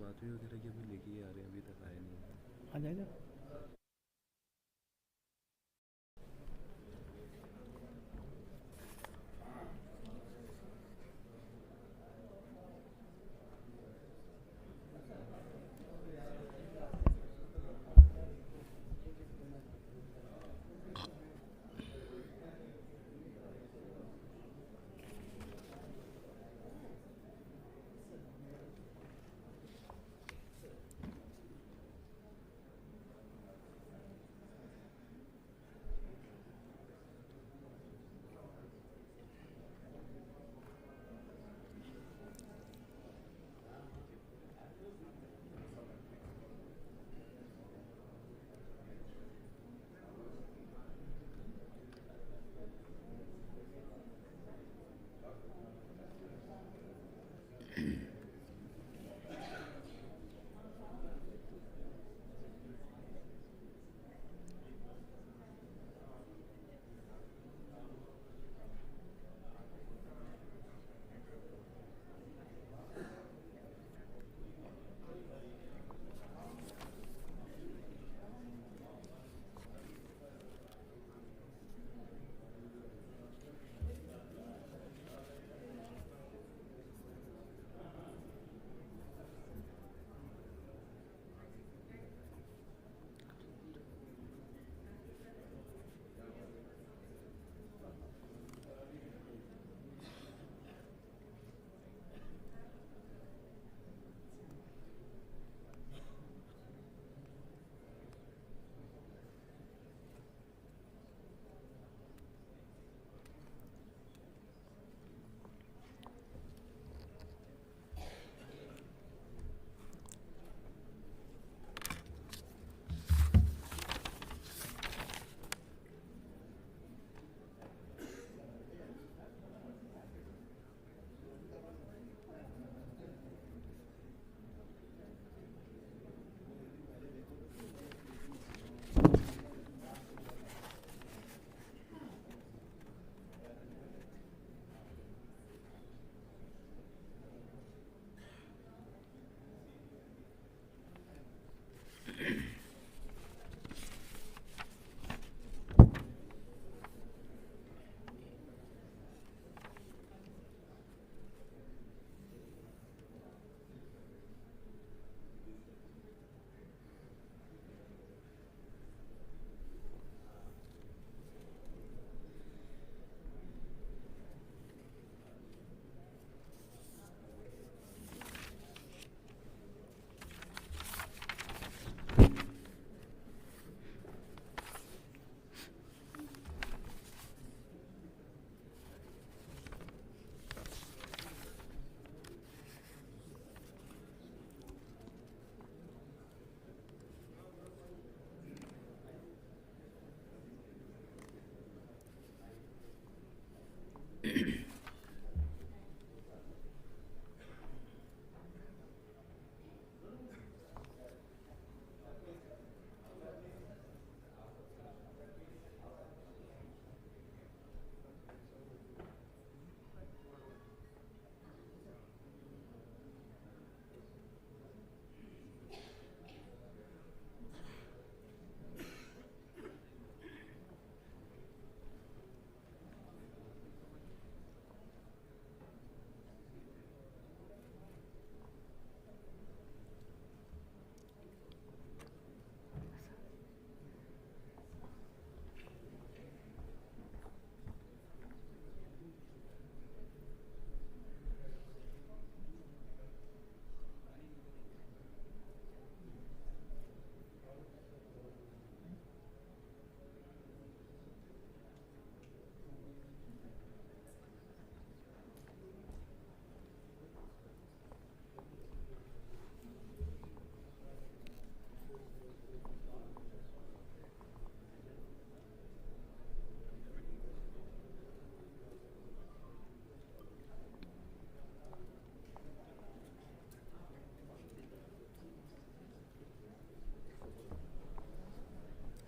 Pathway वगैरह की अभी लेके ही आ रहे हैं, अभी तक आया नहीं है। आ जाएगा।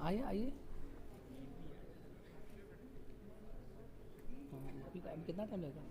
आइए आइए। अभी टाइम कितना टाइम लगेगा?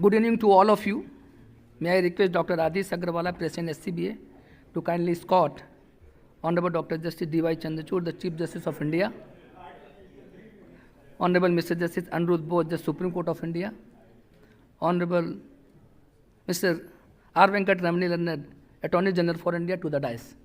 Good evening to all of you. May I request Dr. Adhish Agrawala, President SCBA, to kindly escort Honorable Dr. Justice D.Y. Chandrachud, the Chief Justice of India, Honorable Mr. Justice Aniruddha Bose, the Supreme Court of India, Honorable Mr. R. Venkat Ramani, Attorney General for India, to the dais.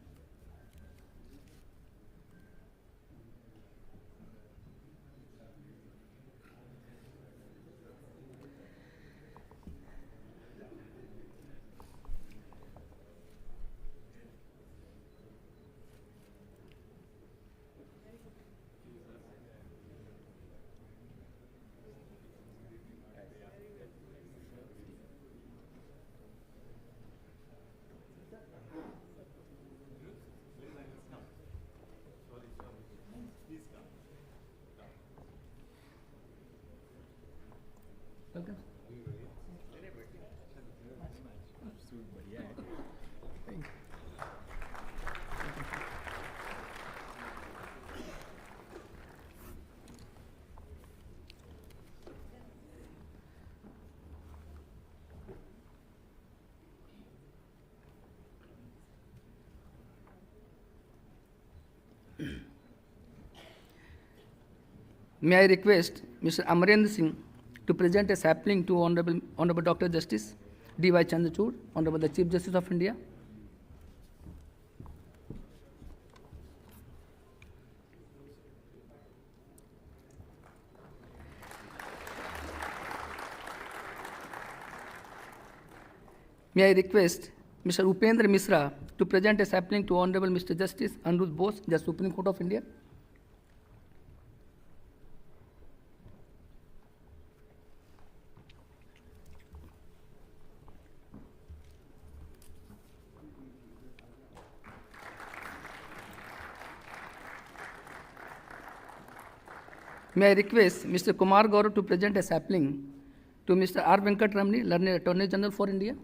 Welcome. May I request Mr. Amarendra Singh to present a sapling to Honorable Dr. Justice D.Y. Chandrachud, Honorable the Chief Justice of India. May I request Mr. Upendra Misra to present a sapling to Honorable Mr. Justice Aniruddha Bose, the Supreme Court of India. May I request Mr. Kumar Gaurav to present a sapling to Mr. R. Venkat Ramani, Learned Attorney General for India.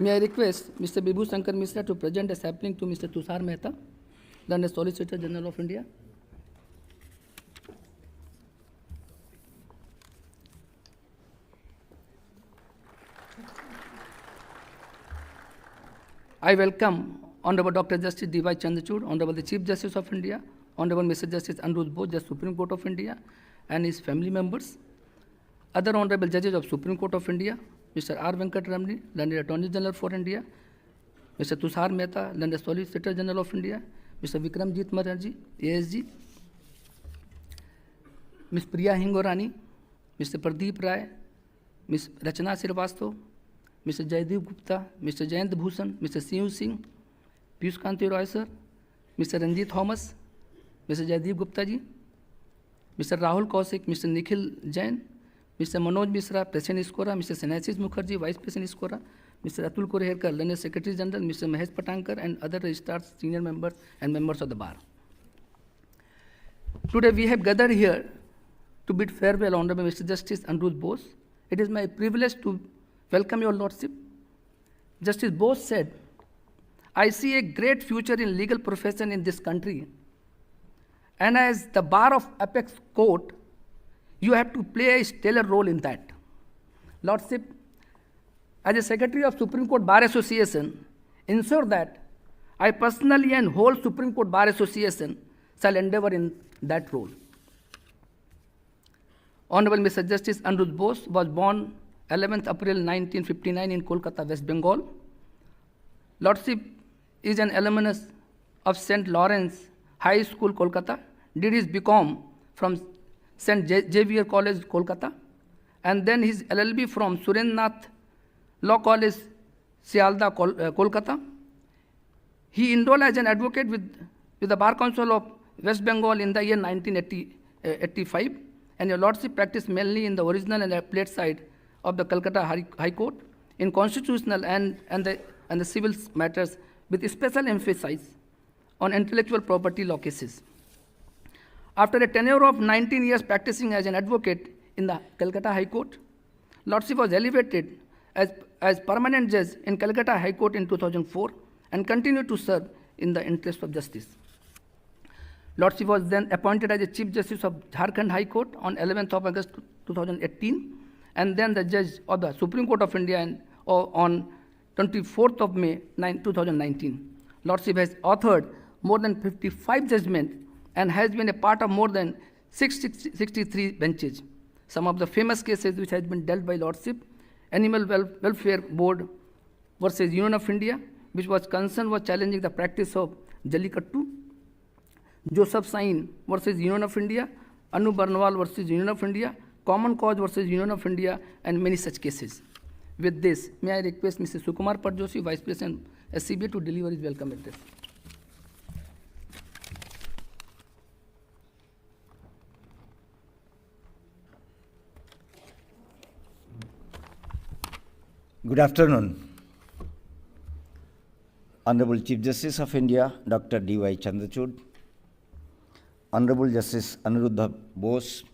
May I request Mr. Bibhu Shankar Misra to present a sapling to Mr. Tushar Mehta, Learned Solicitor General of India. I welcome Honorable Dr. Justice D.Y. Chandrachud, Honorable the Chief Justice of India, Honorable Mr. Justice Aniruddha Bose, the Supreme Court of India, and his family members, other Honorable Judges of Supreme Court of India, Mr. R. Venkat Ramani, Learned Attorney General for India, Mr. Tushar Mehta, Learned Solicitor General of India, Mr. Vikramjit Mukherjee, ASG, Ms. Priya Hingorani, Mr. Pradeep Rai, Ms. Rachana Srivastava, Mr. Jaideep Gupta, Mr. Jayant Bhushan, Mr. Siu Singh, Piyush Kanti Roy sir, Mr. Ranjit Thomas, Mr. Jaideep Gupta ji, Mr. Rahul Kaushik, Mr. Nikhil Jain, Mr. Manoj Misra, President ISKCORA, Mr. Sanaisis Mukherjee, Vice President ISKCORA, Mr. Atul Koreherkar, Learned Secretary General, Mr. Mahesh Patankar, and other registrars, senior members, and members of the bar. Today we have gathered here to bid farewell Honorable Mr. Justice Aniruddha Bose. It is my privilege to welcome your Lordship. Justice Bose said, I see a great future in legal profession in this country. And as the bar of apex court, you have to play a stellar role in that. Lordship, as a Secretary of Supreme Court Bar Association, ensure that I personally and whole Supreme Court Bar Association shall endeavor in that role. Honorable Mr. Justice Aniruddha Bose was born 11th April 1959 in Kolkata, West Bengal. Lordship is an alumnus of St. Lawrence High School, Kolkata. Did his BCom from St. Xavier College, Kolkata, and then his LLB from Surendranath Law College, Sialda, Kolkata. He enrolled as an advocate with the Bar Council of West Bengal in the year 1985, and your Lordship practiced mainly in the original and appellate side of the Calcutta High Court in constitutional and the civil matters, with special emphasis on intellectual property law cases. After a tenure of 19 years practicing as an advocate in the Calcutta High Court, Lordship was elevated as permanent judge in Calcutta High Court in 2004 and continued to serve in the interest of justice. Lordship was then appointed as the Chief Justice of Jharkhand High Court on 11th of August 2018 and then the Judge of the Supreme Court of India on 24th of May 2019. Lordship has authored more than 55 judgments and has been a part of more than 63 benches. Some of the famous cases which has been dealt by Lordship: Animal Welfare Board versus Union of India, which was concerned was challenging the practice of Jallikattu; Joseph Sain versus Union of India; Anu Barnwal versus Union of India; Common Cause versus Union of India, and many such cases. With this, may I request Mr. Sukumar Patjoshi, Vice President SCBA, to deliver his welcome address. Good afternoon. Honorable Chief Justice of India, Dr. D.Y. Chandrachud, Honorable Justice Aniruddha Bose,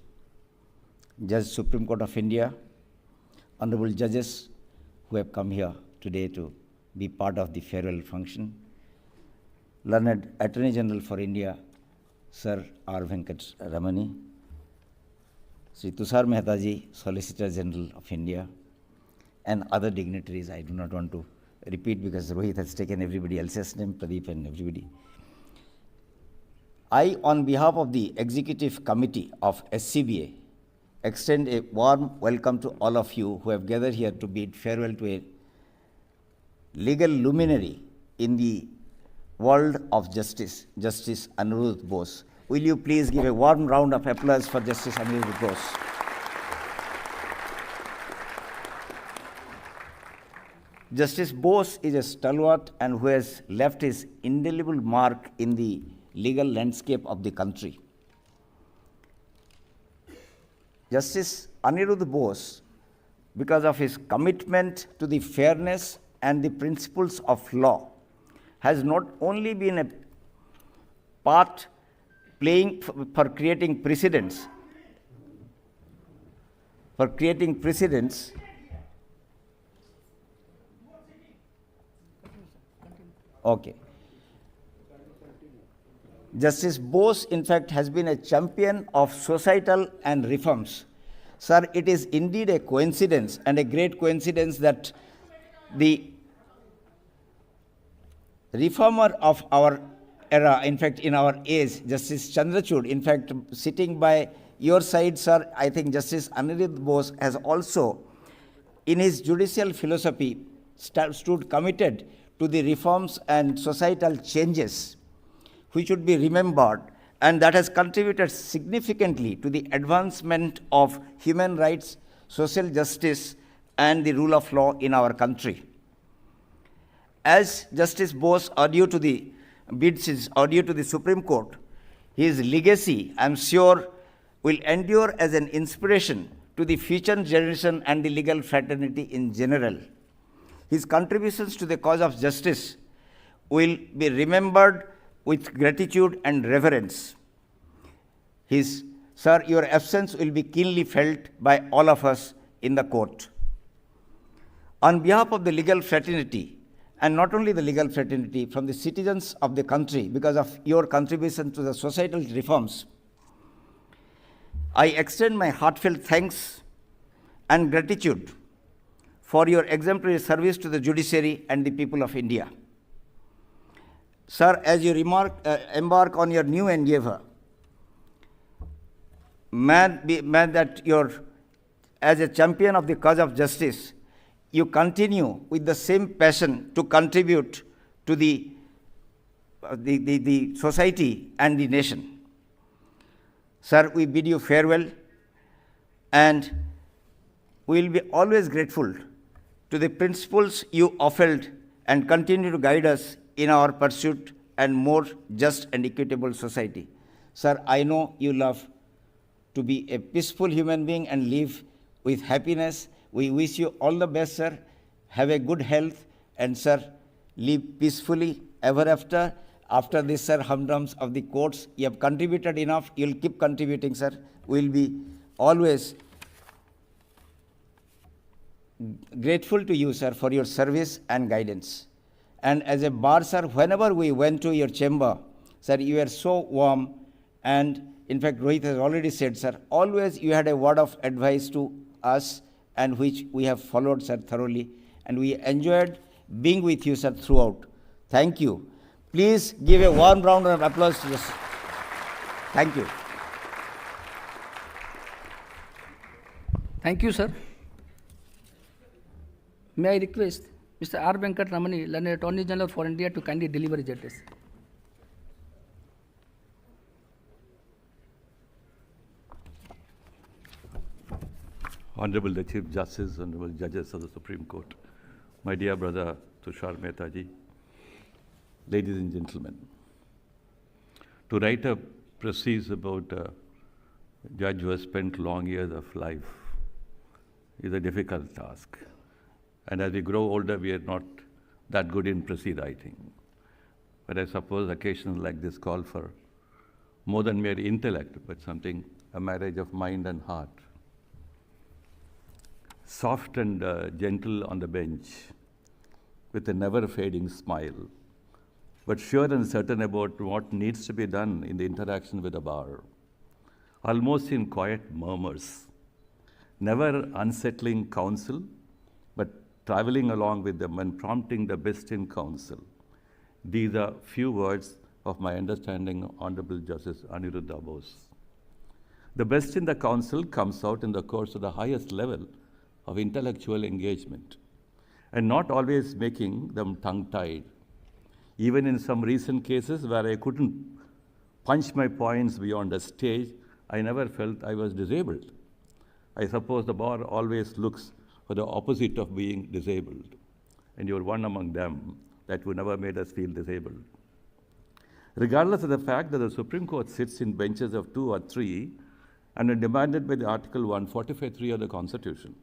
Judge Supreme Court of India, Honorable Judges who have come here today to be part of the farewell function, Learned Attorney General for India, Sir R. Venkat Ramani, Sri Tushar Mehta ji, Solicitor General of India, and other dignitaries. I do not want to repeat because Rohit has taken everybody else's name, Pradeep and everybody. I, on behalf of the Executive Committee of SCBA, extend a warm welcome to all of you who have gathered here to bid farewell to a legal luminary in the world of justice, Justice Aniruddha Bose. Will you please give a warm round of applause for Justice Aniruddha Bose? Justice Bose is a stalwart and who has left his indelible mark in the legal landscape of the country. Justice Aniruddha Bose, because of his commitment to the fairness and the principles of law, has not only been a part playing for creating precedents, Okay. Justice Bose, in fact, has been a champion of societal and reforms. Sir, it is indeed a coincidence and a great coincidence that the reformer of our era, in fact, in our age, Justice Chandrachud, in fact, sitting by your side, sir, I think Justice Aniruddha Bose has also, in his judicial philosophy, stood committed to the reforms and societal changes which should be remembered, and that has contributed significantly to the advancement of human rights, social justice, and the rule of law in our country. As Justice Bose audio to the Supreme Court, his legacy, I am sure, will endure as an inspiration to the future generation and the legal fraternity in general. His contributions to the cause of justice will be remembered with gratitude and reverence. Sir, your absence will be keenly felt by all of us in the court. On behalf of the legal fraternity, and not only the legal fraternity, from the citizens of the country, because of your contribution to the societal reforms, I extend my heartfelt thanks and gratitude for your exemplary service to the judiciary and the people of India. Sir, as you embark on your new endeavor, as a champion of the cause of justice, you continue with the same passion to contribute to the society and the nation. Sir, we bid you farewell, and we will be always grateful to the principles you upheld and continue to guide us in our pursuit and more just and equitable society. Sir, I know you love to be a peaceful human being and live with happiness. We wish you all the best, sir. Have a good health, and sir, live peacefully ever after. After this, sir, humdrums of the courts, you have contributed enough. You will keep contributing, sir. We will be always grateful to you, sir, for your service and guidance. And as a bar, sir, whenever we went to your chamber, sir, you were so warm. And in fact, Rohit has already said, sir, always you had a word of advice to us, and which we have followed, sir, thoroughly. And we enjoyed being with you, sir, throughout. Thank you. Please give a warm round of applause to this. Thank you. Thank you, sir. May I request Mr. R. Venkat Ramani, Learned Attorney General for India, to kindly deliver his address. Honorable the Chief Justice, Honorable Judges of the Supreme Court, my dear brother Tushar Mehtaji, ladies and gentlemen. To write a precis about a judge who has spent long years of life is a difficult task. And as we grow older, we are not that good in precis writing. But I suppose occasions like this call for more than mere intellect, but something, a marriage of mind and heart. Soft and gentle on the bench, with a never-fading smile, but sure and certain about what needs to be done in the interaction with the bar, almost in quiet murmurs, never unsettling counsel, but traveling along with them and prompting the best in counsel. These are few words of my understanding, Honorable Justice Aniruddha Bose. The best in the counsel comes out in the course of the highest level of intellectual engagement, and not always making them tongue-tied. Even in some recent cases where I couldn't punch my points beyond a stage, I never felt I was disabled. I suppose the bar always looks for the opposite of being disabled, and you're one among them that who never made us feel disabled. Regardless of the fact that the Supreme Court sits in benches of 2 or 3 and are demanded by the Article 145(3) of the Constitution,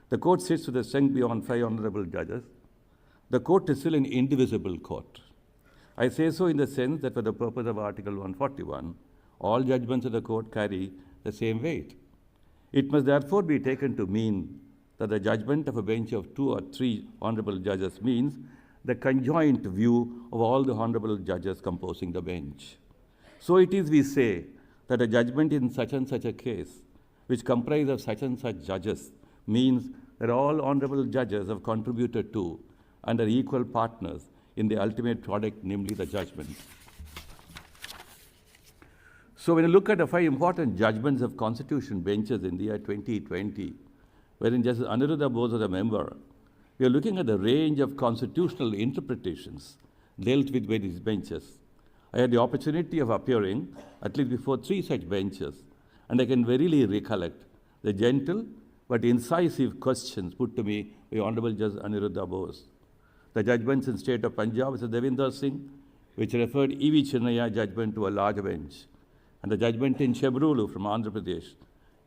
the court sits with a strength beyond 5 honorable judges. The court is still an indivisible court. I say so in the sense that for the purpose of Article 141, all judgments of the court carry the same weight. It must therefore be taken to mean that the judgment of a bench of 2 or 3 honorable judges means the conjoint view of all the honorable judges composing the bench. So it is we say that a judgment in such and such a case, which comprises of such and such judges, means that all honorable judges have contributed to and are equal partners in the ultimate product, namely the judgment. So when you look at the 5 important judgments of Constitution benches in the year 2020, wherein Justice Aniruddha Bose was a member, we are looking at the range of constitutional interpretations dealt with by these benches. I had the opportunity of appearing at least before 3 such benches, and I can verily recollect the gentle but incisive questions put to me by Honorable Justice Aniruddha Bose. The judgments in state of Punjab, Mr. Devinder Singh, which referred E.V. Chinnaya judgment to a large bench, and the judgment in Chebrulu from Andhra Pradesh,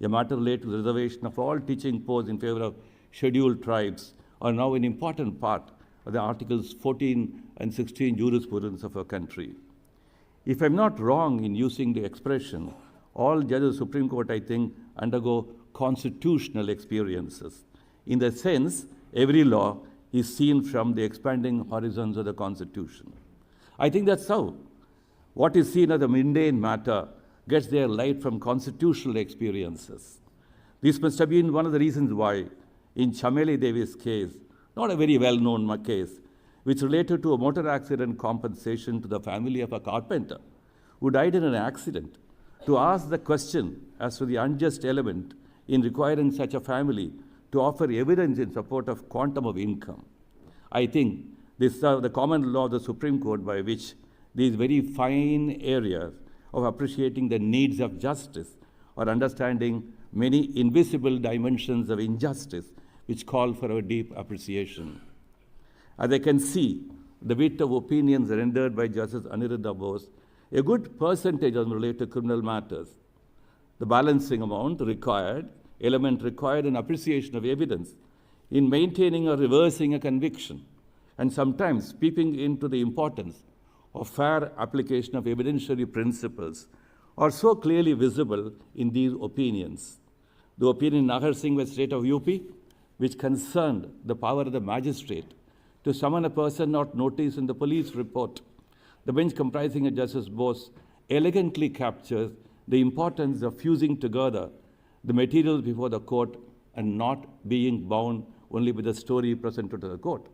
a matter related to the reservation of all teaching posts in favor of scheduled tribes, are now an important part of the Articles 14 and 16 jurisprudence of our country. If I'm not wrong in using the expression, all judges of the Supreme Court, I think, undergo constitutional experiences. In the sense, every law is seen from the expanding horizons of the Constitution. I think that's how what is seen as a mundane matter gets their light from constitutional experiences. This must have been one of the reasons why, in Chameli Devi's case, not a very well-known case, which related to a motor accident compensation to the family of a carpenter who died in an accident, to ask the question as to the unjust element in requiring such a family to offer evidence in support of quantum of income. I think this is the common law of the Supreme Court by which these very fine areas of appreciating the needs of justice or understanding many invisible dimensions of injustice which call for a deep appreciation. As I can see, the width of opinions rendered by Justice Aniruddha Bose, a good percentage of them relate to criminal matters. The balancing element required in appreciation of evidence, in maintaining or reversing a conviction, and sometimes peeping into the importance of fair application of evidentiary principles are so clearly visible in these opinions. The opinion in Nahar Singh, State of UP, which concerned the power of the magistrate to summon a person not noticed in the police report. The bench comprising of Justice Bose elegantly captures the importance of fusing together the materials before the court and not being bound only with the story presented to the court.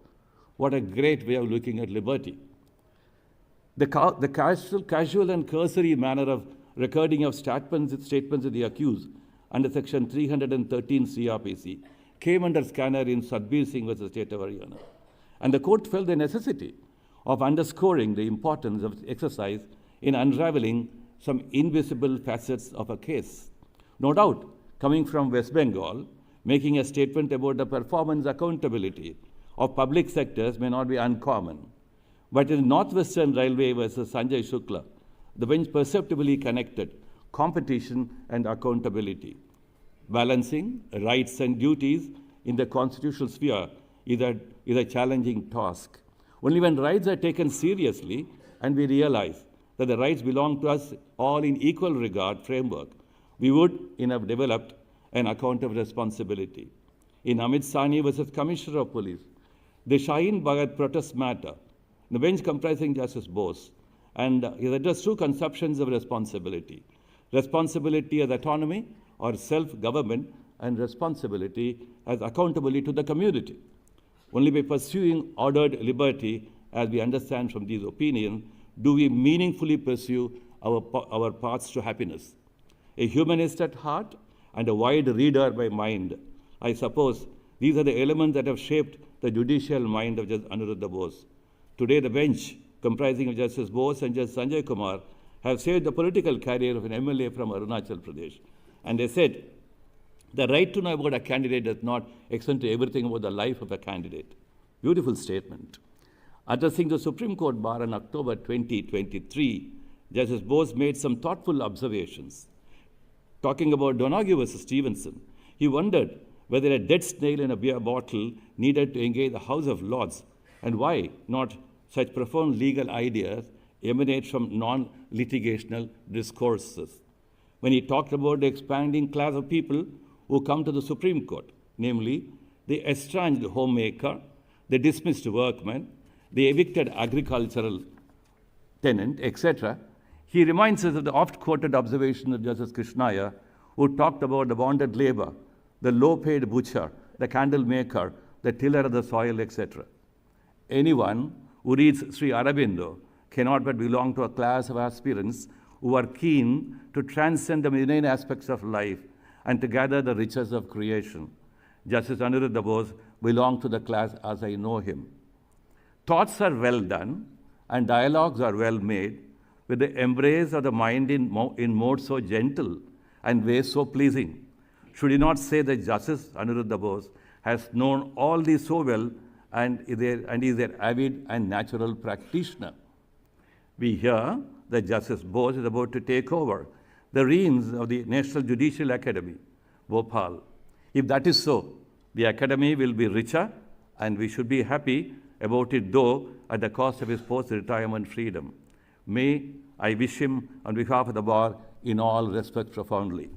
What a great way of looking at liberty. The casual and cursory manner of recording of statements of the accused under Section 313 CRPC came under scanner in Satbir Singh versus State of Haryana. And the court felt the necessity of underscoring the importance of exercise in unraveling some invisible facets of a case. No doubt, coming from West Bengal, making a statement about the performance accountability of public sectors may not be uncommon. But in Northwestern Railway versus Sanjay Shukla, the bench perceptibly connected competition and accountability. Balancing rights and duties in the constitutional sphere is a challenging task. Only when rights are taken seriously and we realize that the rights belong to us all in equal regard framework, we would have developed an account of responsibility. In Amit Sani versus Commissioner of Police, the Shaheen Bhagat protest matter, the bench comprising Justice Bose, and he addressed two conceptions of responsibility. Responsibility as autonomy or self-government, and responsibility as accountability to the community. Only by pursuing ordered liberty, as we understand from these opinions, do we meaningfully pursue our paths to happiness. A humanist at heart and a wide reader by mind, I suppose these are the elements that have shaped the judicial mind of Justice Aniruddha Bose. Today, the bench, comprising of Justice Bose and Justice Sanjay Kumar, have saved the political career of an MLA from Arunachal Pradesh. And they said, the right to know about a candidate does not extend to everything about the life of a candidate. Beautiful statement. Addressing the Supreme Court bar in October 2023, Justice Bose made some thoughtful observations. Talking about Donoghue versus Stevenson, he wondered whether a dead snail in a beer bottle needed to engage the House of Lords, and why not such profound legal ideas emanate from non-litigational discourses. When he talked about the expanding class of people who come to the Supreme Court, namely the estranged homemaker, the dismissed workman, the evicted agricultural tenant, etc., he reminds us of the oft-quoted observation of Justice Krishnaya, who talked about the bonded labor, the low-paid butcher, the candle maker, the tiller of the soil, etc. Anyone who reads Sri Aurobindo cannot but belong to a class of aspirants who are keen to transcend the mundane aspects of life and to gather the riches of creation. Justice Aniruddha Bose belonged to the class as I know him. Thoughts are well done and dialogues are well made, with the embrace of the mind in mode so gentle and ways so pleasing. Should he not say that Justice Aniruddha Bose has known all these so well and is their avid and natural practitioner? We hear that Justice Bose is about to take over the reins of the National Judicial Academy, Bhopal. If that is so, the Academy will be richer, and we should be happy about it, though at the cost of his post-retirement freedom. May I wish him, on behalf of the bar, in all respect profoundly.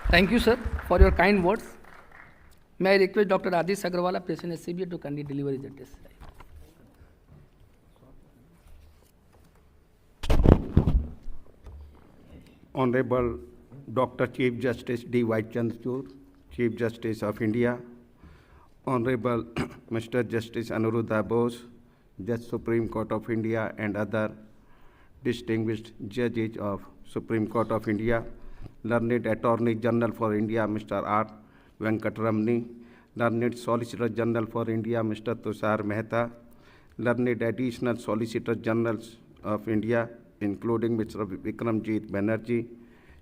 Thank you, sir, for your kind words. May I request Dr. Adish Agrawala, President SCBA, to kindly deliver his address. Honorable Dr. Chief Justice D.Y. Chandrachud, Chief Justice of India, Honorable Mr. Justice Aniruddha Bose, Judge Supreme Court of India, and other distinguished judges of Supreme Court of India, learned Attorney General for India, Mr. R. Venkatramani, learned Solicitor General for India, Mr. Tushar Mehta, learned Additional Solicitor Generals of India, including Mr. Vikramjit Banerjee,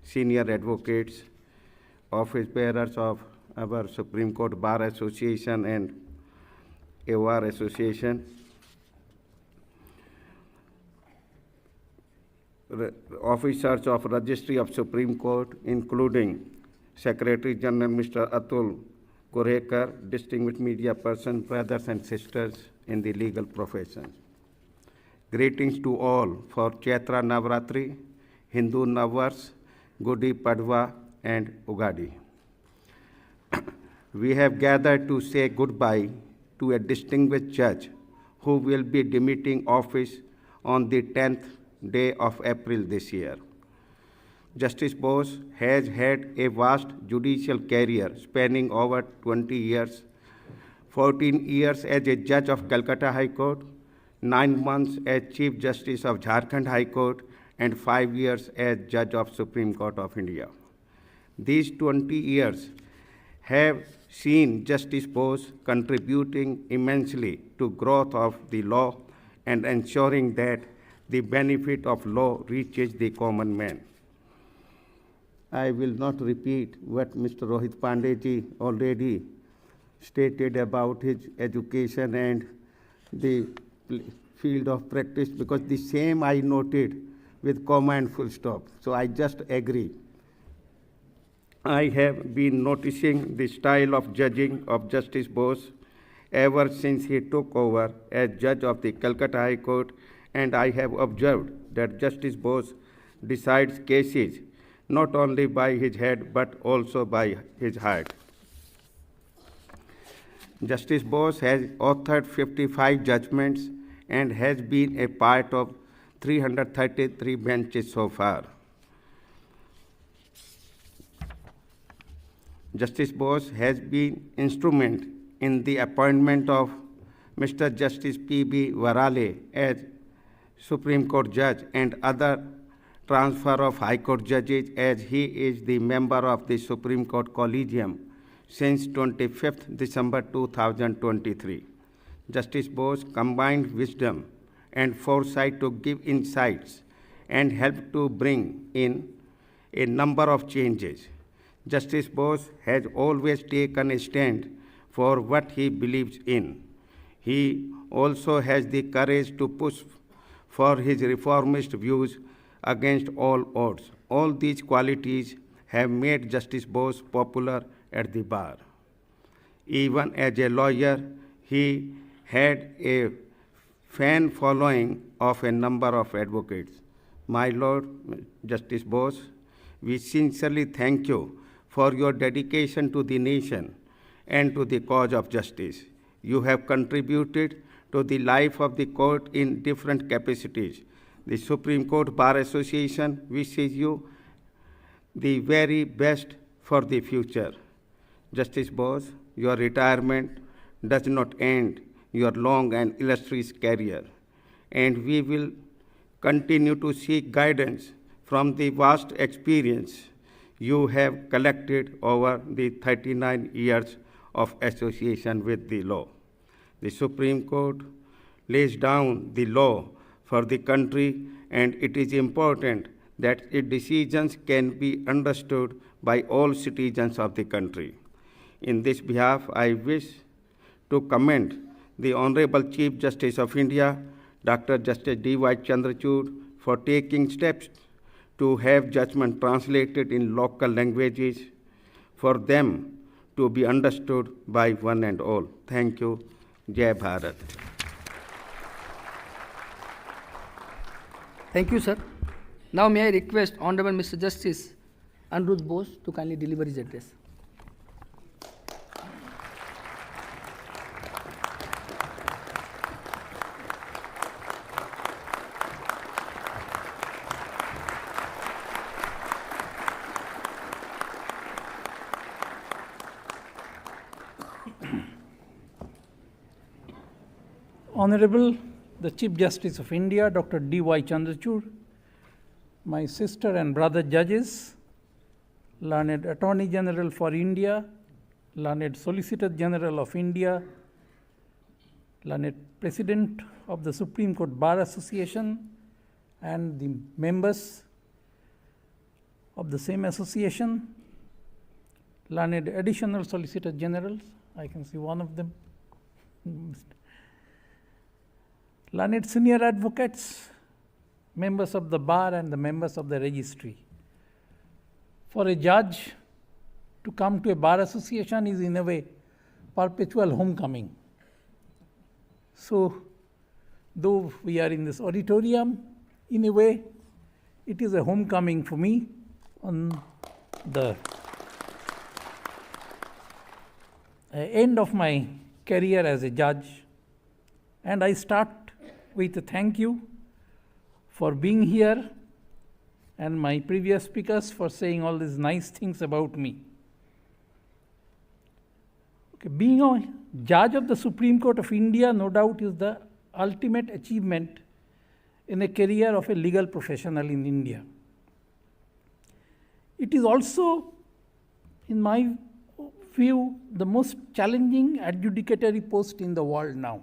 senior advocates, office bearers of our Supreme Court Bar Association and AOR Association, officers of Registry of Supreme Court, including Secretary General Mr. Atul Kurhekar, distinguished media persons, brothers and sisters in the legal profession. Greetings to all for Chaitra Navratri, Hindu Navvars, Gudi Padwa, and Ugadi. We have gathered to say goodbye to a distinguished judge who will be demitting office on the 10th day of April this year. Justice Bose has had a vast judicial career spanning over 20 years, 14 years as a judge of Calcutta High Court, 9 months as Chief Justice of Jharkhand High Court, and 5 years as Judge of Supreme Court of India. These 20 years have seen Justice Bose contributing immensely to growth of the law and ensuring that the benefit of law reaches the common man. I will not repeat what Mr. Rohit Pandey already stated about his education and the field of practice, because the same I noted with comma and full stop. So I just agree. I have been noticing the style of judging of Justice Bose ever since he took over as judge of the Calcutta High Court, and I have observed that Justice Bose decides cases not only by his head but also by his heart. Justice Bose has authored 55 judgments and has been a part of 333 benches so far. Justice Bose has been instrumental in the appointment of Mr. Justice P.B. Varale as Supreme Court Judge and other transfer of High Court judges, as he is the member of the Supreme Court Collegium since 25th December 2023. Justice Bose combined wisdom and foresight to give insights and help to bring in a number of changes. Justice Bose has always taken a stand for what he believes in. He also has the courage to push for his reformist views against all odds. All these qualities have made Justice Bose popular at the bar. Even as a lawyer, he had a fan following of a number of advocates. My Lord, Justice Bose, we sincerely thank you for your dedication to the nation and to the cause of justice. You have contributed to the life of the court in different capacities. The Supreme Court Bar Association wishes you the very best for the future. Justice Bose, your retirement does not end your long and illustrious career, and we will continue to seek guidance from the vast experience you have collected over the 39 years of association with the law. The Supreme Court lays down the law for the country, and it is important that its decisions can be understood by all citizens of the country. In this behalf, I wish to commend the Honorable Chief Justice of India, Dr. Justice D.Y. Chandrachud, for taking steps to have judgment translated in local languages for them to be understood by one and all. Thank you. Jai Bharat. Thank you, sir. Now may I request Honorable Mr. Justice Aniruddha Bose to kindly deliver his address. Honorable the Chief Justice of India, Dr. D.Y. Chandrachud, my sister and brother judges, learned Attorney General for India, learned Solicitor General of India, learned President of the Supreme Court Bar Association, and the members of the same association, learned Additional Solicitor Generals, I can see one of them, learned senior advocates, members of the bar and the members of the registry. For a judge to come to a bar association is in a way perpetual homecoming. So, though we are in this auditorium, in a way it is a homecoming for me, on the end of my career as a judge, and I start with a thank you for being here and my previous speakers for saying all these nice things about me. Okay, being a judge of the Supreme Court of India, no doubt, is the ultimate achievement in a career of a legal professional in India. It is also, in my view, the most challenging adjudicatory post in the world now.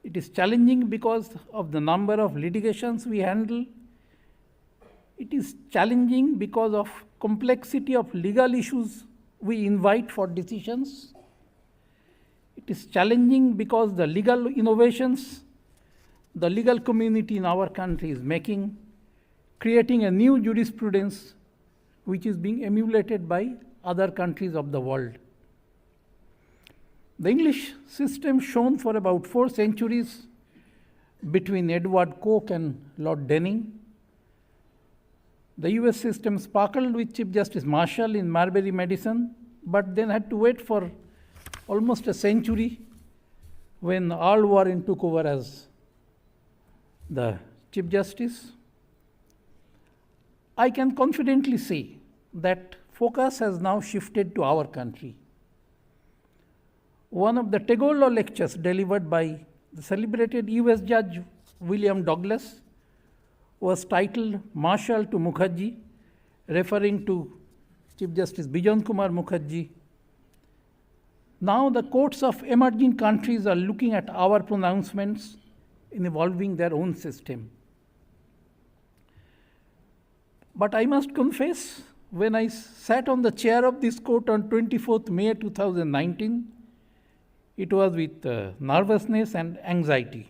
It is challenging because of the number of litigations we handle. It is challenging because of complexity of legal issues we invite for decisions. It is challenging because the legal innovations the legal community in our country is making, creating a new jurisprudence which is being emulated by other countries of the world. The English system shone for about 4 centuries between Edward Coke and Lord Denning. The US system sparkled with Chief Justice Marshall in Marbury Medicine, but then had to wait for almost a century when Earl Warren took over as the Chief Justice. I can confidently say that focus has now shifted to our country. One of the Tagore Law lectures delivered by the celebrated US Judge William Douglas was titled Marshall to Mukherjee, referring to Chief Justice Bijan Kumar Mukherjee. Now the courts of emerging countries are looking at our pronouncements in evolving their own system. But I must confess, when I sat on the chair of this court on 24th May 2019, it was with nervousness and anxiety.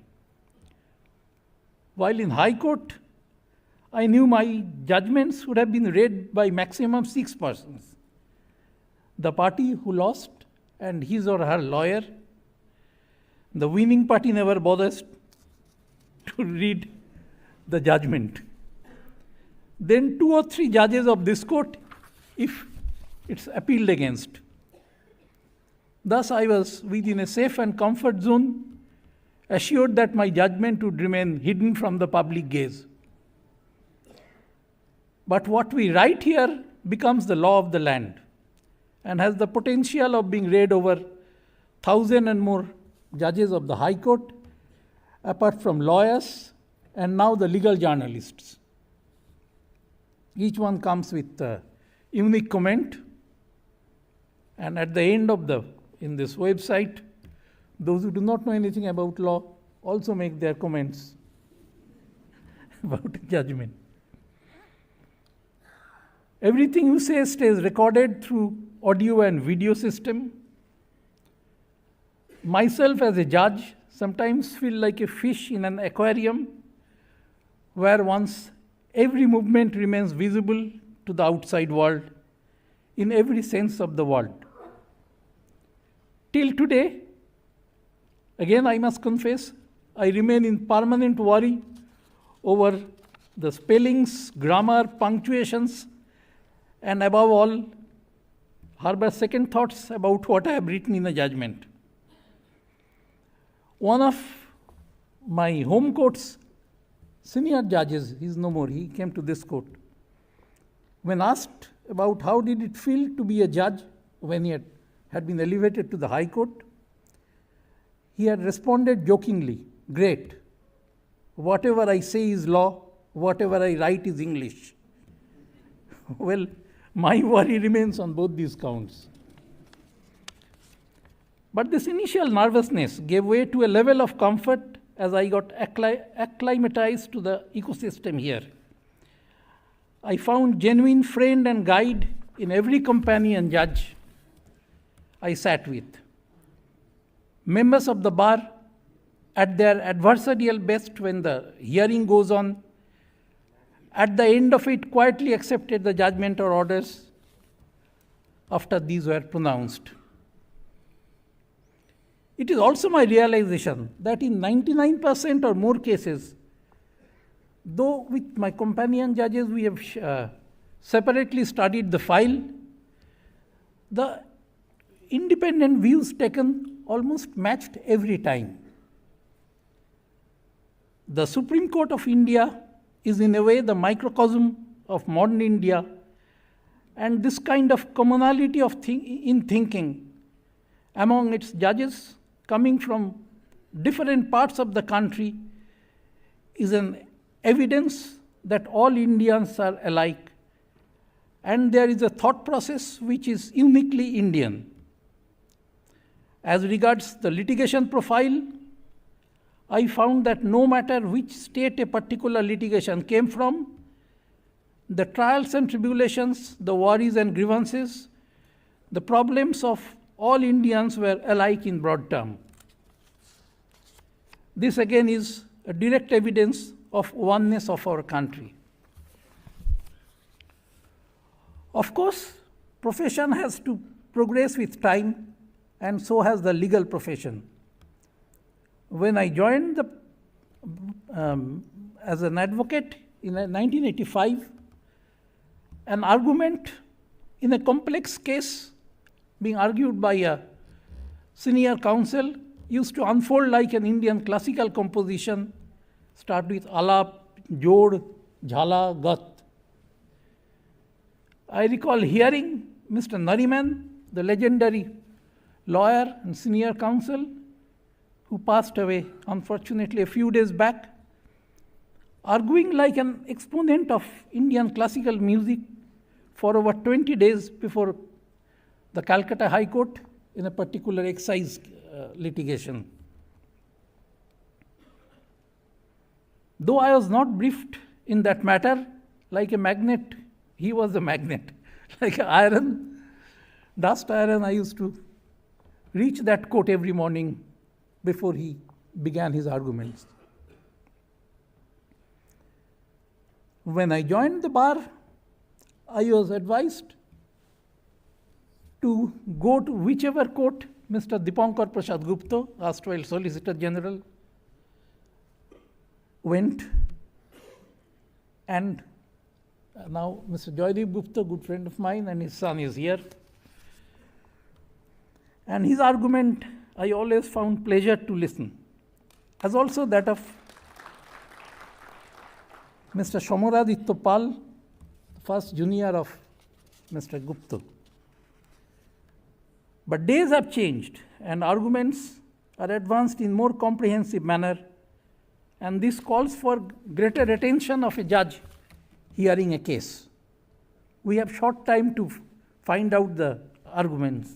While in High Court, I knew my judgments would have been read by maximum 6 persons. The party who lost and his or her lawyer. The winning party never bothers to read the judgment. Then 2 or 3 judges of this court if it's appealed against. Thus I was within a safe and comfort zone, assured that my judgment would remain hidden from the public gaze. But what we write here becomes the law of the land and has the potential of being read over 1,000 and more judges of the High Court, apart from lawyers and now the legal journalists. Each one comes with a unique comment, and at the end of in this website, those who do not know anything about law also make their comments about judgment. Everything you say stays recorded through audio and video system. Myself as a judge sometimes feel like a fish in an aquarium where one's every movement remains visible to the outside world in every sense of the word. Till today, again I must confess, I remain in permanent worry over the spellings, grammar, punctuations, and above all, harbor second thoughts about what I have written in a judgment. One of my home court's senior judges, he is no more, he came to this court. When asked about how did it feel to be a judge when he had been elevated to the High Court, he had responded jokingly, "Great. Whatever I say is law, whatever I write is English." Well, my worry remains on both these counts. But this initial nervousness gave way to a level of comfort as I got acclimatized to the ecosystem here. I found genuine friend and guide in every companion judge I sat with. Members of the bar at their adversarial best when the hearing goes on, at the end of it quietly accepted the judgment or orders after these were pronounced. It is also my realization that in 99% or more cases, though with my companion judges we have separately studied the file. The independent views taken almost matched every time. The Supreme Court of India is in a way the microcosm of modern India, and this kind of commonality of in thinking among its judges coming from different parts of the country is an evidence that all Indians are alike, and there is a thought process which is uniquely Indian. As regards the litigation profile, I found that no matter which state a particular litigation came from, the trials and tribulations, the worries and grievances, the problems of all Indians were alike in broad terms. This again is a direct evidence of oneness of our country. Of course, profession has to progress with time, and so has the legal profession. When I joined as an advocate in 1985, an argument in a complex case being argued by a senior counsel used to unfold like an Indian classical composition, start with alap, jod, jhala, gat. I recall hearing Mr. Nariman, the legendary lawyer and senior counsel, who passed away unfortunately a few days back, arguing like an exponent of Indian classical music for over 20 days before the Calcutta High Court in a particular excise litigation. Though I was not briefed in that matter, like a magnet, he was a magnet. Like iron, dust iron, I used to reach that court every morning before he began his arguments. When I joined the bar, I was advised to go to whichever court Mr. Dipankar Prasad Gupta, erstwhile Solicitor General, went, and now Mr. Joydeep Gupta, good friend of mine, and his son is here. And his argument I always found pleasure to listen, as also that of Mr. Shomoraditya Pal, first junior of Mr. Gupta. But days have changed, and arguments are advanced in more comprehensive manner, and this calls for greater attention of a judge hearing a case. We have short time to find out the arguments.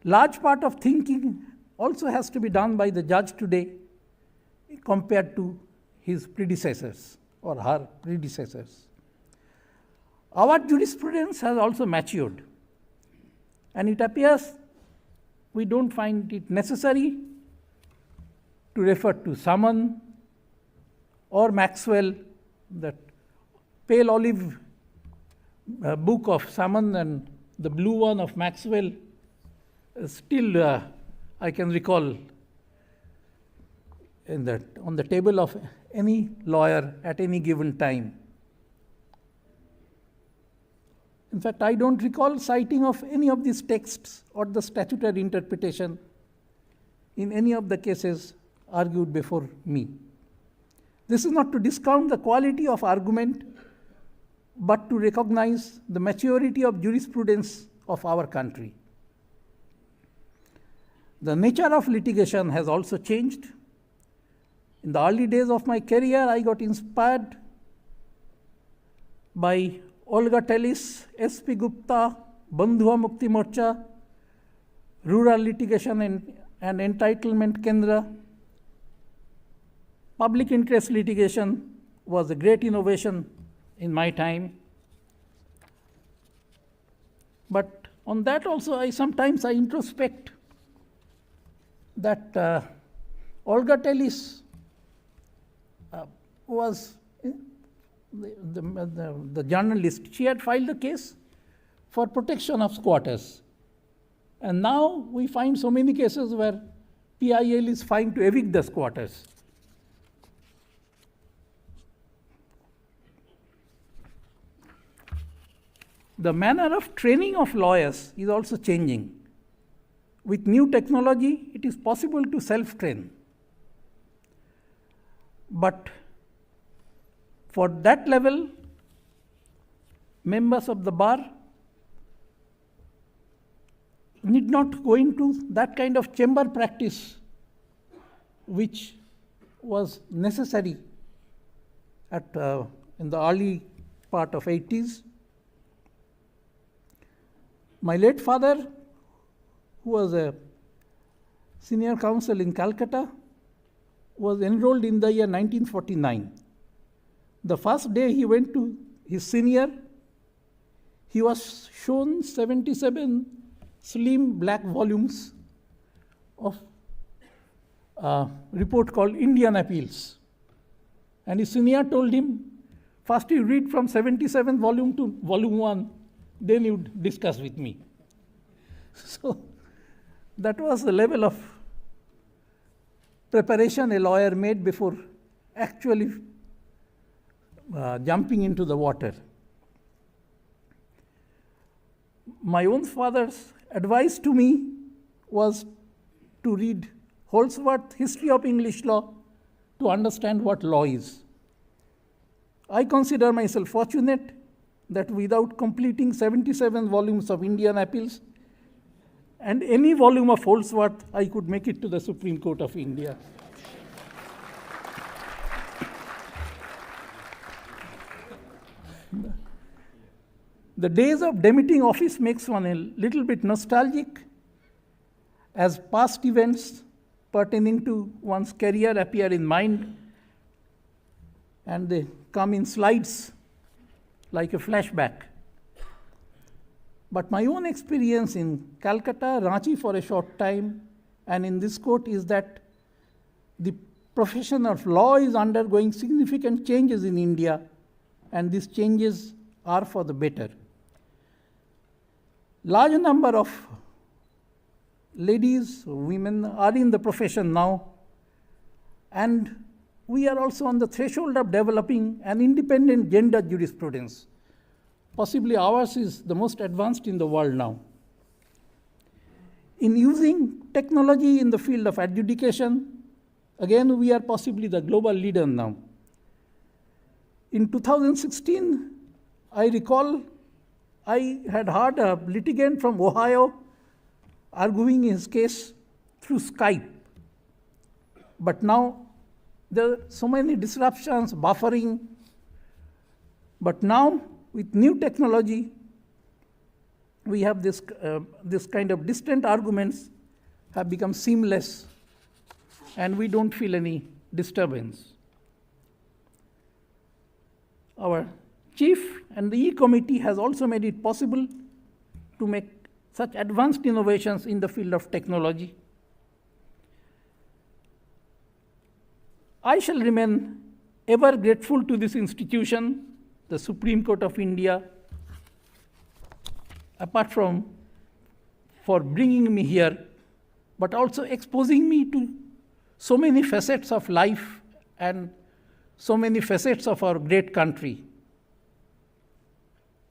Large part of thinking also has to be done by the judge today compared to his predecessors or her predecessors. Our jurisprudence has also matured, and it appears we don't find it necessary to refer to Salmon or Maxwell, that pale olive book of Salmon and the blue one of Maxwell. Still, I can recall on the table of any lawyer at any given time. In fact, I don't recall citing of any of these texts or the statutory interpretation in any of the cases argued before me. This is not to discount the quality of argument, but to recognize the maturity of jurisprudence of our country. The nature of litigation has also changed. In the early days of my career, I got inspired by Olga Tellis, S.P. Gupta, Bandhuva Mukti Morcha, Rural Litigation and Entitlement Kendra. Public interest litigation was a great innovation in my time. But on that also, sometimes I introspect that Olga Tellis was the journalist. She had filed a case for protection of squatters. And now we find so many cases where PIL is fined to evict the squatters. the manner of training of lawyers is also changing. With new technology, it is possible to self-train. But for that level, members of the bar need not go into that kind of chamber practice which was necessary in the early part of 80s. My late father, who was a senior counsel in Calcutta, was enrolled in the year 1949. The first day he went to his senior, he was shown 77 slim black volumes of a report called Indian Appeals. And his senior told him, first you read from 77 volume to volume 1, then you discuss with me. So that was the level of preparation a lawyer made before actually jumping into the water. My own father's advice to me was to read Holdsworth's History of English Law to understand what law is. I consider myself fortunate that without completing 77 volumes of Indian Appeals and any volume of Holdsworth, I could make it to the Supreme Court of India. The days of demitting office makes one a little bit nostalgic, as past events pertaining to one's career appear in mind, and they come in slides like a flashback. But my own experience in Calcutta, Ranchi for a short time, and in this court is that the profession of law is undergoing significant changes in India, and these changes are for the better. Large number of ladies, women are in the profession now, and we are also on the threshold of developing an independent gender jurisprudence. Possibly ours is the most advanced in the world now. In using technology in the field of adjudication, again, we are possibly the global leader now. In 2016, I recall I had heard a litigant from Ohio arguing his case through Skype. But now there are so many disruptions, buffering. But now, with new technology, we have this kind of distant arguments have become seamless, and we don't feel any disturbance. Our chief and the E-Committee has also made it possible to make such advanced innovations in the field of technology. I shall remain ever grateful to this institution, the Supreme Court of India, apart from for bringing me here, but also exposing me to so many facets of life and so many facets of our great country.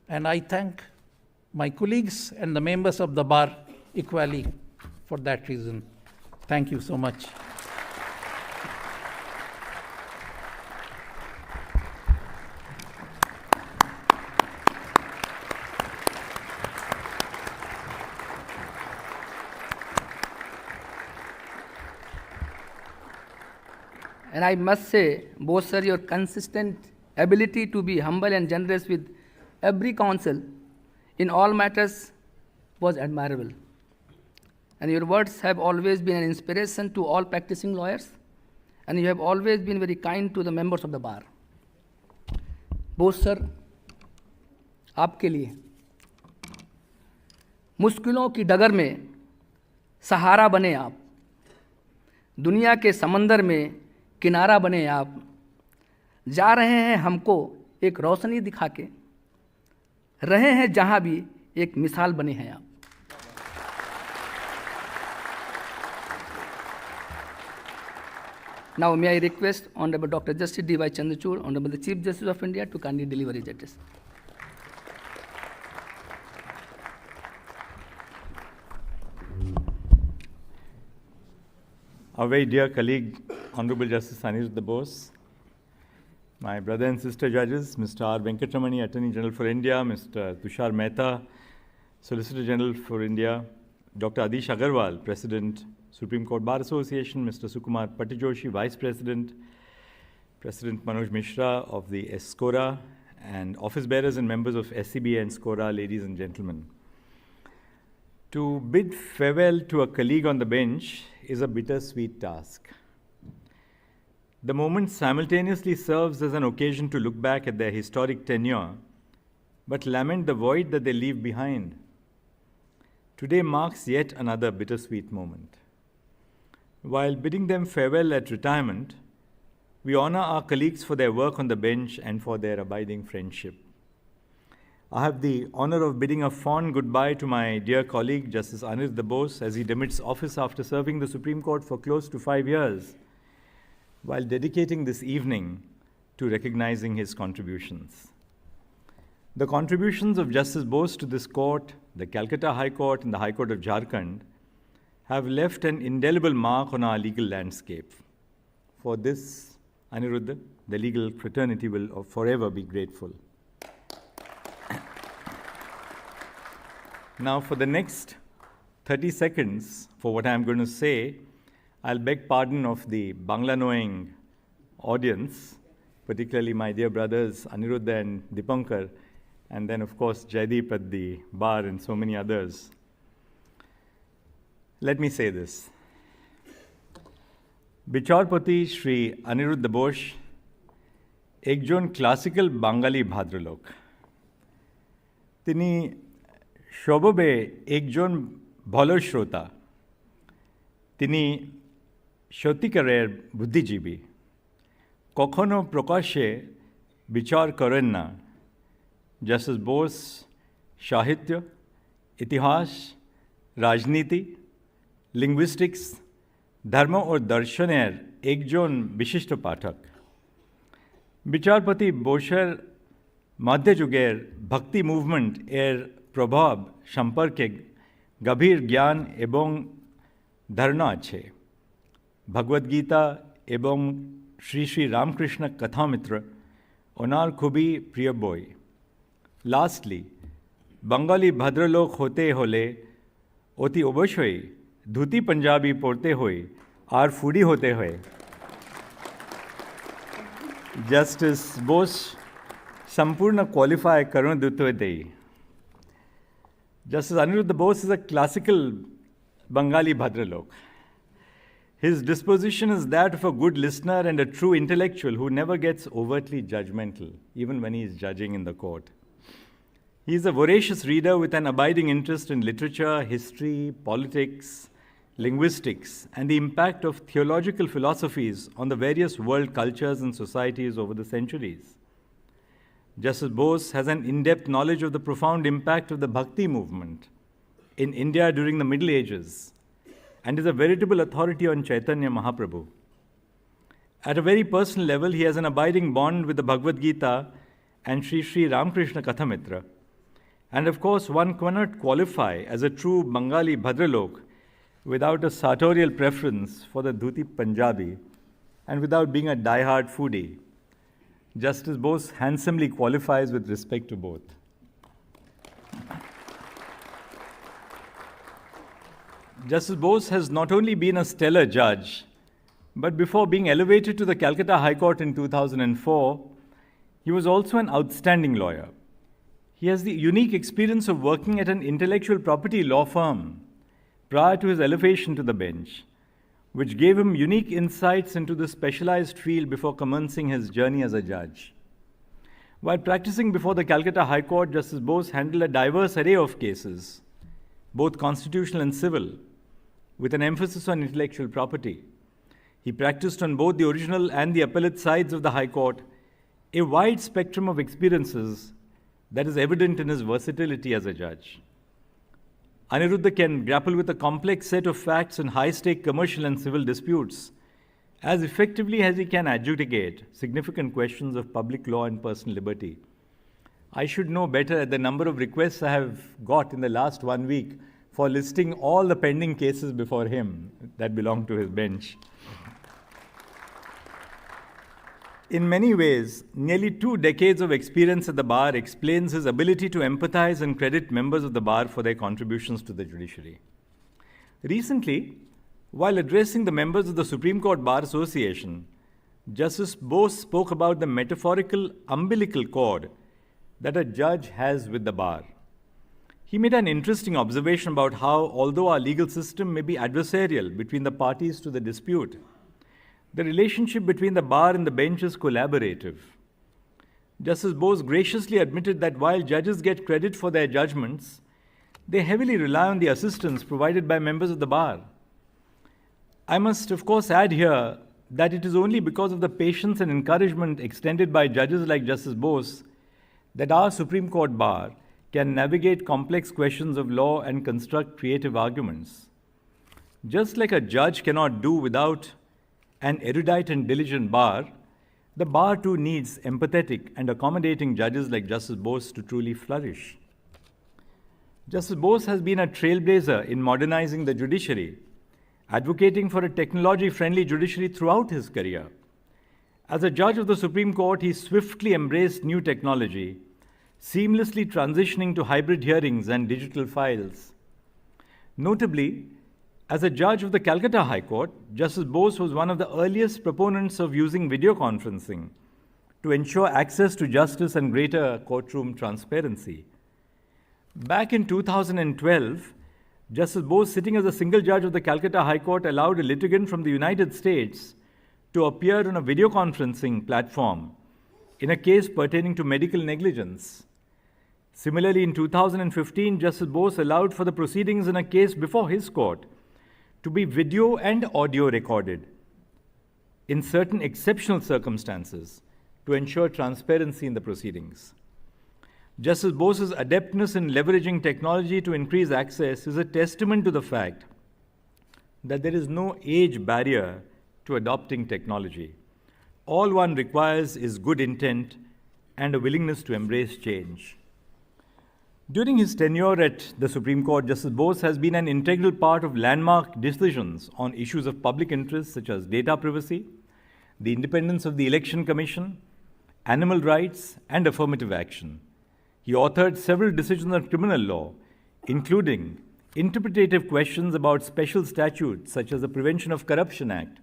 And I thank my colleagues and the members of the bar equally for that reason. Thank you so much. And I must say, Bose sir, your consistent ability to be humble and generous with every counsel in all matters was admirable. And your words have always been an inspiration to all practicing lawyers, and you have always been very kind to the members of the bar. Bose sir, आपके लिए मुश्किलों की डगर में सहारा बने आप, दुनिया के समंदर में किनारा बने आप, जा रहे हैं हमको एक रोशनी दिखा के, रहे हैं जहाँ भी एक मिसाल बने हैं आप. Now may I request Honorable Dr. Justice D.Y. Chandrachud, Honorable the Chief Justice of India, to kindly deliver his address. our very dear colleague, Honorable Justice Aniruddha Bose, my brother and sister judges, Mr. R. Venkatramani, Attorney General for India, Mr. Tushar Mehta, Solicitor General for India, Dr. Adish Agarwal, President, Supreme Court Bar Association, Mr. Sukumar Patijoshi, Vice President, President Manoj Mishra of the SCORA, and office bearers and members of SCBA and SCORA, ladies and gentlemen. To bid farewell to a colleague on the bench is a bittersweet task. The moment simultaneously serves as an occasion to look back at their historic tenure, but lament the void that they leave behind. Today marks yet another bittersweet moment. While bidding them farewell at retirement, we honor our colleagues for their work on the bench and for their abiding friendship. I have the honor of bidding a fond goodbye to my dear colleague, Justice Aniruddha Bose, as he demits office after serving the Supreme Court for close to 5 years, while dedicating this evening to recognizing his contributions. The contributions of Justice Bose to this court, the Calcutta High Court and the High Court of Jharkhand, have left an indelible mark on our legal landscape. For this, Aniruddha, the legal fraternity will forever be grateful. Now, for the next 30 seconds, for what I'm going to say, I'll beg pardon of the Bangla-knowing audience, particularly my dear brothers Aniruddha and Dipankar, and then, of course, Jaideep at the bar and so many others. Let me say this. Bicharpati Shri Aniruddha Bose একজন classical বাঙালি ভদ্রলোক। তিনি স্বভাবে একজন ভালো শ্রোতা। তিনি সত্যিকারের বুদ্ধিজীবী। কখনো প্রকাশ্যে বিচার করেন না। জাস্টিস বোস সাহিত্য, ইতিহাস, রাজনীতি, লিঙ্গুইস্টিক্স, ধর্ম ও দর্শনের একজন বিশিষ্ট পাঠক। বিচারপতি বোসের মধ্যযুগের ভক্তি মুভমেন্ট এর প্রভাব সম্পর্কে গভীর জ্ঞান এবং ধারণা আছে। ভগবদ্গীতা এবং শ্রী শ্রী রামকৃষ্ণ কথামিত্র ওনার খুবই প্রিয় বই। লাস্টলি, বাঙালি ভদ্রলোক হতে হলে অতি অবশ্যই ধুতি পাঞ্জাবি পরতে হয় আর ফুডি হতে হয়। Justice Bose Sampurna qualify Karun Dutvedei. Justice Aniruddha Bose is a classical Bengali Bhadralok. His disposition is that of a good listener and a true intellectual who never gets overtly judgmental, even when he is judging in the court. He is a voracious reader with an abiding interest in literature, history, politics, linguistics, and the impact of theological philosophies on the various world cultures and societies over the centuries. Justice Bose has an in-depth knowledge of the profound impact of the Bhakti movement in India during the Middle Ages and is a veritable authority on Chaitanya Mahaprabhu. At a very personal level, he has an abiding bond with the Bhagavad Gita and Sri Sri Ramakrishna Kathamitra. And of course, one cannot qualify as a true Bengali Bhadralok without a sartorial preference for the Dhuti Punjabi and without being a die-hard foodie. Justice Bose handsomely qualifies with respect to both. Justice Bose has not only been a stellar judge, but before being elevated to the Calcutta High Court in 2004, he was also an outstanding lawyer. He has the unique experience of working at an intellectual property law firm prior to his elevation to the bench, which gave him unique insights into the specialized field before commencing his journey as a judge. While practicing before the Calcutta High Court, Justice Bose handled a diverse array of cases, both constitutional and civil, with an emphasis on intellectual property. He practiced on both the original and the appellate sides of the High Court, a wide spectrum of experiences that is evident in his versatility as a judge. Aniruddha can grapple with a complex set of facts in high-stake commercial and civil disputes as effectively as he can adjudicate significant questions of public law and personal liberty. I should know better at the number of requests I have got in the last 1 week for listing all the pending cases before him that belong to his bench. In many ways, nearly 2 decades of experience at the bar explains his ability to empathize and credit members of the bar for their contributions to the judiciary. Recently, while addressing the members of the Supreme Court Bar Association, Justice Bose spoke about the metaphorical umbilical cord that a judge has with the bar. He made an interesting observation about how, although our legal system may be adversarial between the parties to the dispute, the relationship between the bar and the bench is collaborative. Justice Bose graciously admitted that while judges get credit for their judgments, they heavily rely on the assistance provided by members of the bar. I must, of course, add here that it is only because of the patience and encouragement extended by judges like Justice Bose that our Supreme Court bar can navigate complex questions of law and construct creative arguments. Just like a judge cannot do without an erudite and diligent bar, the bar too needs empathetic and accommodating judges like Justice Bose to truly flourish. Justice Bose has been a trailblazer in modernizing the judiciary, advocating for a technology-friendly judiciary throughout his career. As a judge of the Supreme Court, he swiftly embraced new technology, seamlessly transitioning to hybrid hearings and digital files. Notably, as a judge of the Calcutta High Court, Justice Bose was one of the earliest proponents of using video conferencing to ensure access to justice and greater courtroom transparency. Back in 2012, Justice Bose, sitting as a single judge of the Calcutta High Court, allowed a litigant from the United States to appear on a video conferencing platform in a case pertaining to medical negligence. Similarly, in 2015, Justice Bose allowed for the proceedings in a case before his court to be video and audio recorded in certain exceptional circumstances to ensure transparency in the proceedings. Justice Bose's adeptness in leveraging technology to increase access is a testament to the fact that there is no age barrier to adopting technology. All one requires is good intent and a willingness to embrace change. During his tenure at the Supreme Court, Justice Bose has been an integral part of landmark decisions on issues of public interest such as data privacy, the independence of the Election Commission, animal rights, and affirmative action. He authored several decisions on criminal law, including interpretative questions about special statutes such as the Prevention of Corruption Act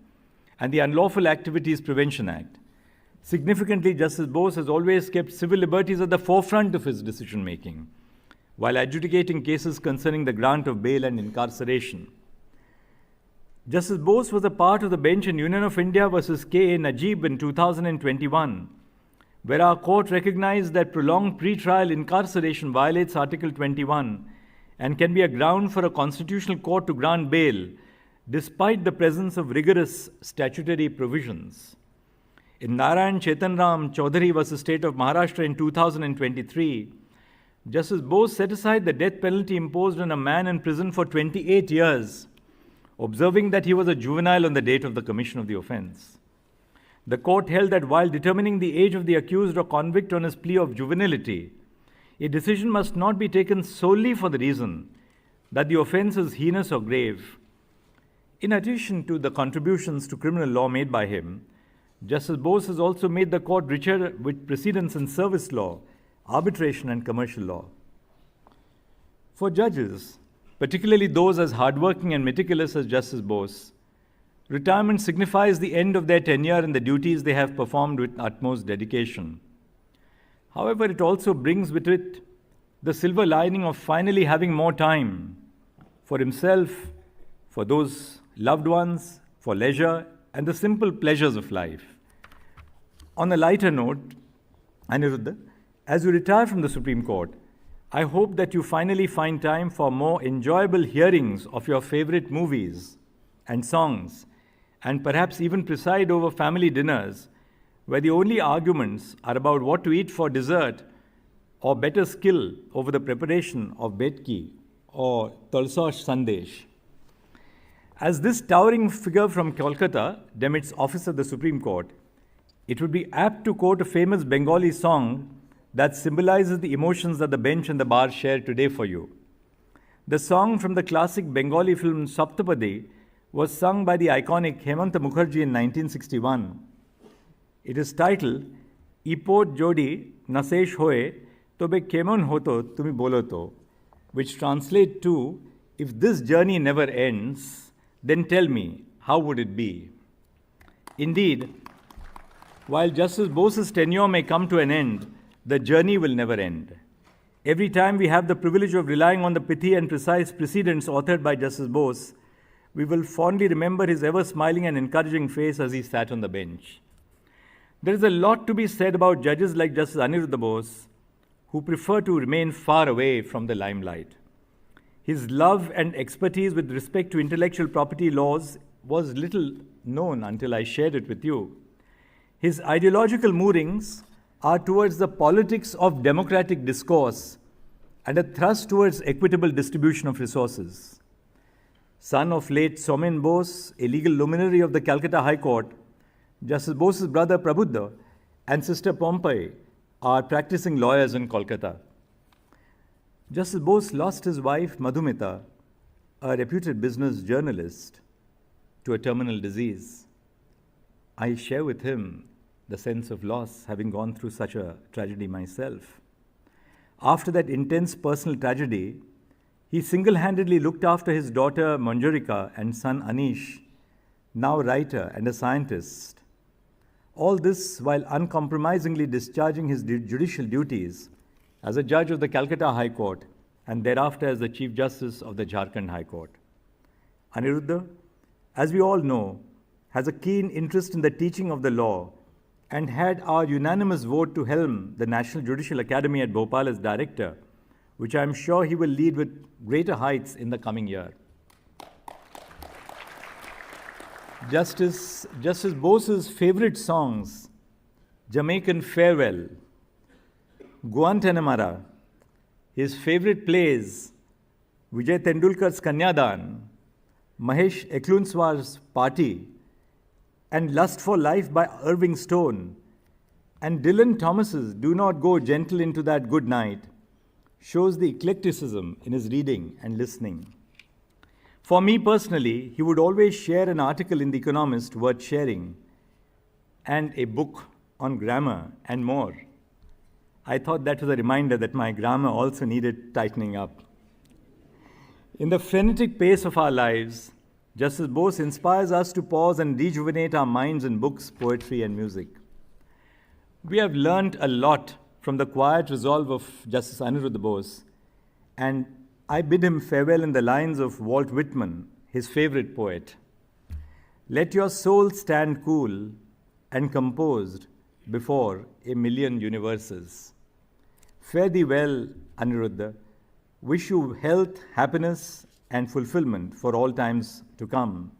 and the Unlawful Activities Prevention Act. Significantly, Justice Bose has always kept civil liberties at the forefront of his decision-making, while adjudicating cases concerning the grant of bail and incarceration. Justice Bose was a part of the bench in Union of India versus K.A. Najib in 2021, where our court recognized that prolonged pre-trial incarceration violates Article 21 and can be a ground for a constitutional court to grant bail, despite the presence of rigorous statutory provisions. In Narayan Chetanram Chaudhary versus State of Maharashtra in 2023, Justice Bose set aside the death penalty imposed on a man in prison for 28 years, observing that he was a juvenile on the date of the commission of the offense. The court held that while determining the age of the accused or convict on his plea of juvenility, a decision must not be taken solely for the reason that the offense is heinous or grave. In addition to the contributions to criminal law made by him, Justice Bose has also made the court richer with precedents in service law, arbitration, and commercial law. For judges, particularly those as hardworking and meticulous as Justice Bose, retirement signifies the end of their tenure and the duties they have performed with utmost dedication. However, it also brings with it the silver lining of finally having more time for himself, for those loved ones, for leisure, and the simple pleasures of life. On a lighter note, Aniruddha, as you retire from the Supreme Court, I hope that you finally find time for more enjoyable hearings of your favorite movies and songs, and perhaps even preside over family dinners where the only arguments are about what to eat for dessert or better skill over the preparation of betki or talsosh sandesh. As this towering figure from Kolkata demits office at the Supreme Court, it would be apt to quote a famous Bengali song that symbolizes the emotions that the bench and the bar share today for you. The song from the classic Bengali film Saptapadi was sung by the iconic Hemanta Mukherjee in 1961. It is titled Ipot Jodi Nasesh Hoye Tobe Kemon Hoto Tumi Boloto, which translates to, if this journey never ends, then tell me, how would it be? Indeed, while Justice Bose's tenure may come to an end, the journey will never end. Every time we have the privilege of relying on the pithy and precise precedents authored by Justice Bose, we will fondly remember his ever-smiling and encouraging face as he sat on the bench. There is a lot to be said about judges like Justice Aniruddha Bose, who prefer to remain far away from the limelight. His love and expertise with respect to intellectual property laws was little known until I shared it with you. His ideological moorings are towards the politics of democratic discourse and a thrust towards equitable distribution of resources. Son of late Somen Bose, a legal luminary of the Calcutta High Court, Justice Bose's brother Prabuddha and sister Pompey are practicing lawyers in Kolkata. Justice Bose lost his wife Madhumita, a reputed business journalist, to a terminal disease. I share with him the sense of loss, having gone through such a tragedy myself. After that intense personal tragedy, he single-handedly looked after his daughter Manjurika and son Anish, now writer and a scientist. All this while uncompromisingly discharging his judicial duties as a judge of the Calcutta High Court and thereafter as the Chief Justice of the Jharkhand High Court. Aniruddha, as we all know, has a keen interest in the teaching of the law and had our unanimous vote to helm the National Judicial Academy at Bhopal as director, which I am sure he will lead with greater heights in the coming year. Justice Bose's favorite songs, Jamaican Farewell, Guantanamara, his favorite plays, Vijay Tendulkar's Kanyadan, Mahesh Eklunswar's Party, and Lust for Life by Irving Stone, and Dylan Thomas's Do Not Go Gentle Into That Good Night, shows the eclecticism in his reading and listening. For me personally, he would always share an article in The Economist worth sharing, and a book on grammar and more. I thought that was a reminder that my grammar also needed tightening up. In the frenetic pace of our lives, Justice Bose inspires us to pause and rejuvenate our minds in books, poetry, and music. We have learned a lot from the quiet resolve of Justice Aniruddha Bose, and I bid him farewell in the lines of Walt Whitman, his favorite poet. Let your soul stand cool and composed before a million universes. Fare thee well, Aniruddha. Wish you health, happiness, and fulfillment for all times to come.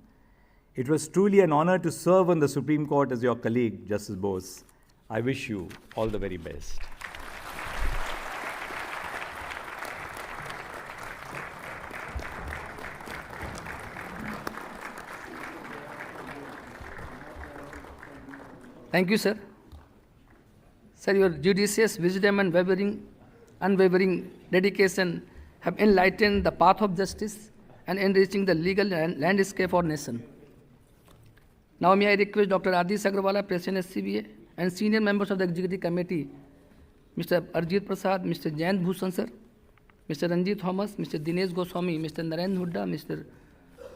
It was truly an honor to serve on the Supreme Court as your colleague, Justice Bose. I wish you all the very best. Thank you, sir. Sir, your judicious wisdom and unwavering dedication have enlightened the path of justice and enriching the legal landscape of our nation. Now may I request Dr. Adhish Agrawala, President SCBA, and senior members of the Executive Committee, Mr. Arjit Prasad, Mr. Jayant Bhushan, sir, Mr. Ranjit Thomas, Mr. Dinesh Goswami, Mr. Narendra Hooda, Mr.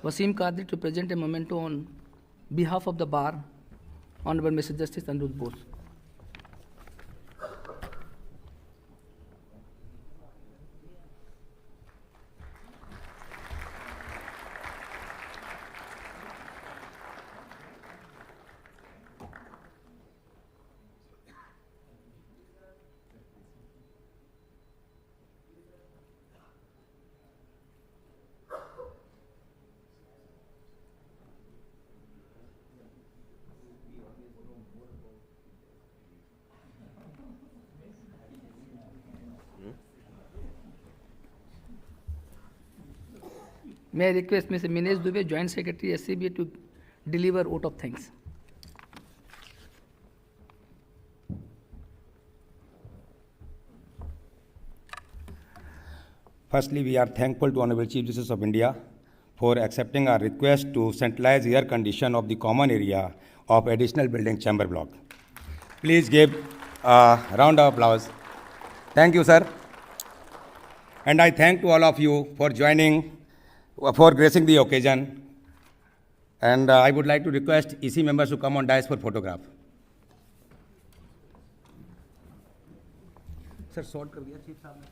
Wasim Kadri to present a memento on behalf of the bar, Honorable Mr. Justice Aniruddha Bose. May I request Mr. Minesh Dubey, Joint Secretary, SCBA, to deliver vote of thanks. Firstly, we are thankful to Honorable Chief Justice of India for accepting our request to centralize air condition of the common area of additional building chamber block. Please give a round of applause. Thank you, sir. And I thank to all of you for joining, for gracing the occasion. And I would like to request EC members to come on dais for photograph. Sir, sort kar diya Chief Sahab ne.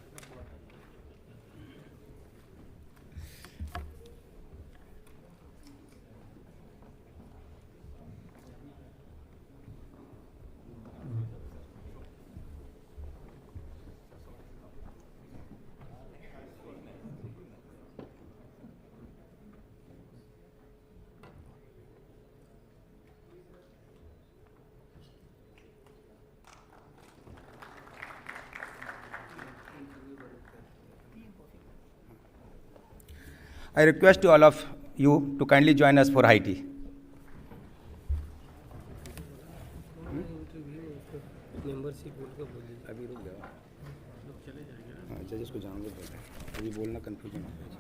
I request to all of you to kindly join us for high tea. जजेस को जानवर बोलते हैं अभी बोलना confusion होता है